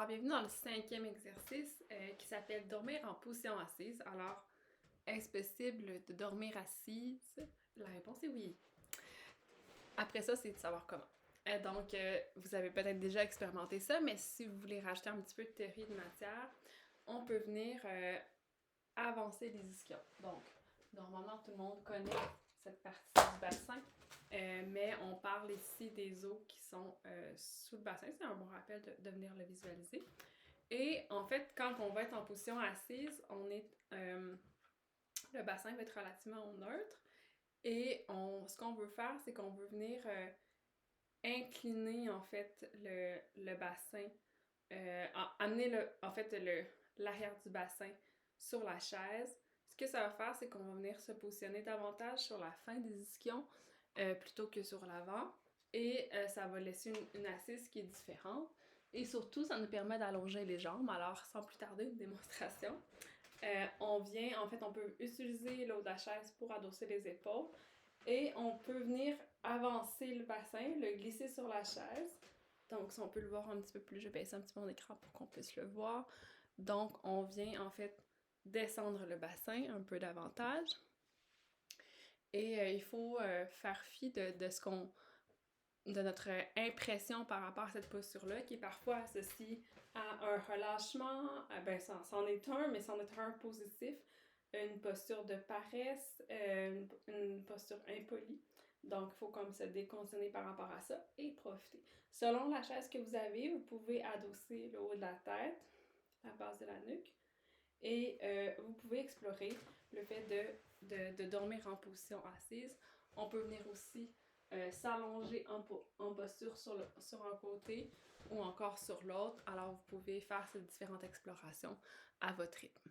Alors, bienvenue dans le 5e exercice qui s'appelle dormir en position assise. Alors, est-ce possible de dormir assise? La réponse est oui. Après ça, c'est de savoir comment. Vous avez peut-être déjà expérimenté ça, mais si vous voulez rajouter un petit peu de théorie de matière, on peut venir avancer les ischions. Donc, normalement, tout le monde connaît cette partie du bassin, mais on parle ici des os qui sont sous le bassin. C'est un bon rappel de venir le visualiser. Et en fait, quand on va être en position assise, le bassin va être relativement neutre. Et ce qu'on veut faire, c'est qu'on veut venir incliner en fait le bassin, amener l'arrière du bassin sur la chaise. Ce que ça va faire, c'est qu'on va venir se positionner davantage sur la fin des ischions plutôt que sur l'avant. Et ça va laisser une assise qui est différente. Et surtout, ça nous permet d'allonger les jambes. Alors, sans plus tarder, une démonstration. On peut utiliser le haut de la chaise pour adosser les épaules. Et on peut venir avancer le bassin, le glisser sur la chaise. Donc, si on peut le voir un petit peu plus, je vais baisser un petit peu mon écran pour qu'on puisse le voir. Donc, on vient en fait descendre le bassin un peu davantage. Et il faut faire fi de notre impression par rapport à cette posture-là, qui est parfois associée à un relâchement. C'en est un, mais c'en est un positif. Une posture de paresse, une posture impolie. Donc, il faut comme se déconditionner par rapport à ça et profiter. Selon la chaise que vous avez, vous pouvez adosser le haut de la tête, la base de la nuque, et vous pouvez explorer le fait de dormir en position assise. On peut venir aussi s'allonger en posture sur un côté ou encore sur l'autre. Alors, vous pouvez faire ces différentes explorations à votre rythme.